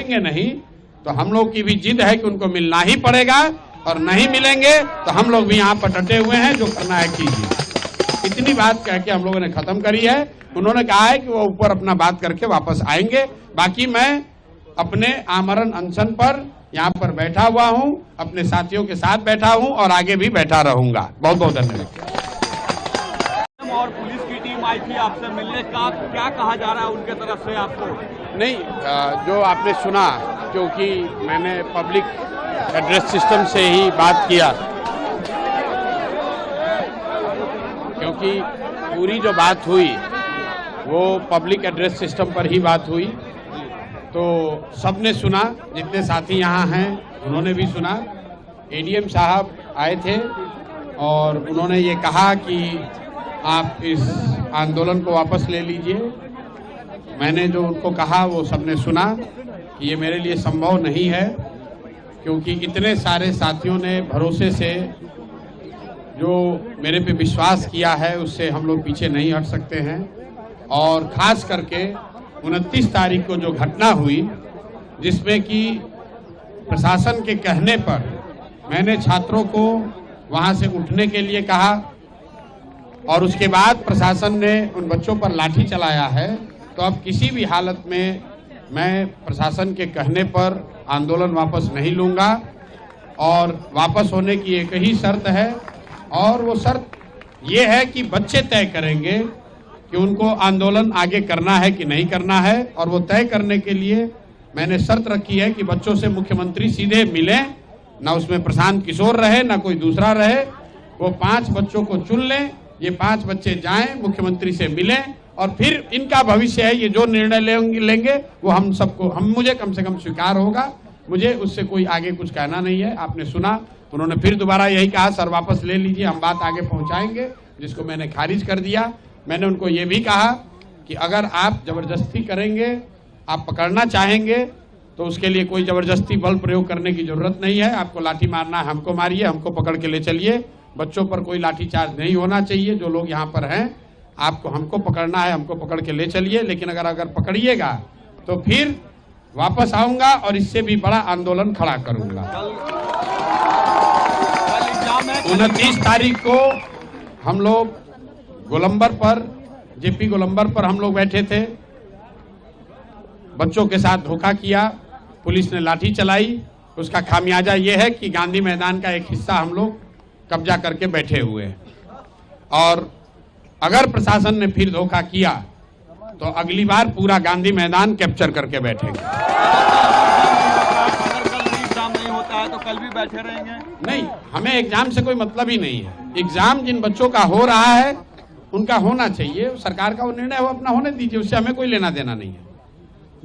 मिलेंगे नहीं तो हम लोग की भी जिद है कि उनको मिलना ही पड़ेगा, और नहीं मिलेंगे तो हम लोग भी यहाँ पर डटे हुए हैं, जो करना है कीजिए। इतनी बात कह के हम लोगों ने खत्म करी है। उन्होंने कहा है कि वो ऊपर अपना बात करके वापस आएंगे। बाकी मैं अपने आमरण अनशन पर यहाँ पर बैठा हुआ हूँ, अपने साथियों के साथ बैठा हूँ और आगे भी बैठा रहूंगा। बहुत बहुत धन्यवाद। और पुलिस की टीम आई थी आपसे मिलने का, क्या कहा जा रहा है उनके तरफ से आपको? नहीं, जो आपने सुना, क्योंकि मैंने पब्लिक एड्रेस सिस्टम से ही बात किया, क्योंकि पूरी जो बात हुई वो पब्लिक एड्रेस सिस्टम पर ही बात हुई, तो सबने सुना, जितने साथी यहाँ हैं उन्होंने भी सुना। एडीएम साहब आए थे और उन्होंने ये कहा कि आप इस आंदोलन को वापस ले लीजिए। मैंने जो उनको कहा वो सबने सुना कि ये मेरे लिए संभव नहीं है, क्योंकि इतने सारे साथियों ने भरोसे से जो मेरे पे विश्वास किया है उससे हम लोग पीछे नहीं हट सकते हैं। और खास करके 29 तारीख को जो घटना हुई, जिसमें कि प्रशासन के कहने पर मैंने छात्रों को वहां से उठने के लिए कहा और उसके बाद प्रशासन ने उन बच्चों पर लाठी चलाया है, तो अब किसी भी हालत में मैं प्रशासन के कहने पर आंदोलन वापस नहीं लूंगा। और वापस होने की एक ही शर्त है, और वो शर्त ये है कि बच्चे तय करेंगे कि उनको आंदोलन आगे करना है कि नहीं करना है। और वो तय करने के लिए मैंने शर्त रखी है कि बच्चों से मुख्यमंत्री सीधे मिलें, ना उसमें प्रशांत किशोर रहे ना कोई दूसरा रहे। वो 5 बच्चों को चुन लें, ये 5 बच्चे जाएं, मुख्यमंत्री से मिलें, और फिर इनका भविष्य है, ये जो निर्णय लेंगे वो हम सबको, मुझे कम से कम स्वीकार होगा। मुझे उससे कोई आगे कुछ कहना नहीं है। आपने सुना, उन्होंने फिर दोबारा यही कहा, सर वापस ले लीजिए, हम बात आगे पहुंचाएंगे, जिसको मैंने खारिज कर दिया। मैंने उनको ये भी कहा कि अगर आप जबरदस्ती करेंगे, आप पकड़ना चाहेंगे, तो उसके लिए कोई जबरदस्ती बल प्रयोग करने की जरूरत नहीं है। आपको लाठी मारना है, हमको मारिए, हमको पकड़ के ले चलिए। बच्चों पर कोई लाठीचार्ज नहीं होना चाहिए। जो लोग यहाँ पर हैं, आपको हमको पकड़ना है, हमको पकड़ के ले चलिए। लेकिन अगर पकड़िएगा तो फिर वापस आऊंगा और इससे भी बड़ा आंदोलन खड़ा करूंगा। 29 तारीख को हम लोग गोलंबर पर, जेपी गोलंबर पर हम लोग बैठे थे। बच्चों के साथ धोखा किया, पुलिस ने लाठी चलाई। उसका खामियाजा ये है कि गांधी मैदान का एक हिस्सा हम लोग कब्जा करके बैठे हुए हैं। और अगर प्रशासन ने फिर धोखा किया तो अगली बार पूरा गांधी मैदान कैप्चर करके बैठेंगे। अगर कल भी एग्जाम नहीं होता है तो कल भी बैठे रहेंगे? नहीं, हमें एग्जाम से कोई मतलब ही नहीं है। एग्जाम जिन बच्चों का हो रहा है उनका होना चाहिए, सरकार का वो निर्णय हो, अपना होने दीजिए, उससे हमें कोई लेना देना नहीं है।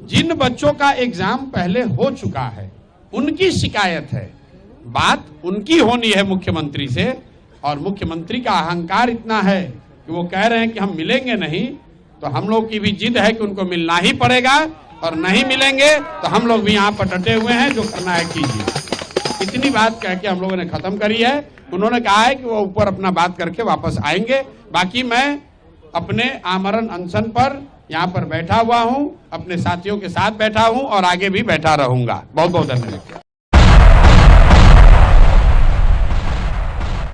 जिन बच्चों का एग्जाम पहले हो चुका है उनकी शिकायत है, बात उनकी होनी है मुख्यमंत्री से। और मुख्यमंत्री का अहंकार इतना है कि वो कह रहे हैं कि हम मिलेंगे नहीं, तो हम लोग की भी जिद है कि उनको मिलना ही पड़ेगा, और नहीं मिलेंगे तो हम लोग भी यहाँ पर डटे हुए हैं, जो करना है कीजिए। इतनी बात कह के हम लोगों ने खत्म करी है। उन्होंने कहा है कि वो ऊपर अपना बात करके वापस आएंगे। बाकी मैं अपने आमरण अनशन पर यहाँ पर बैठा हुआ हूँ, अपने साथियों के साथ बैठा हूँ और आगे भी बैठा रहूंगा। बहुत बहुत धन्यवाद।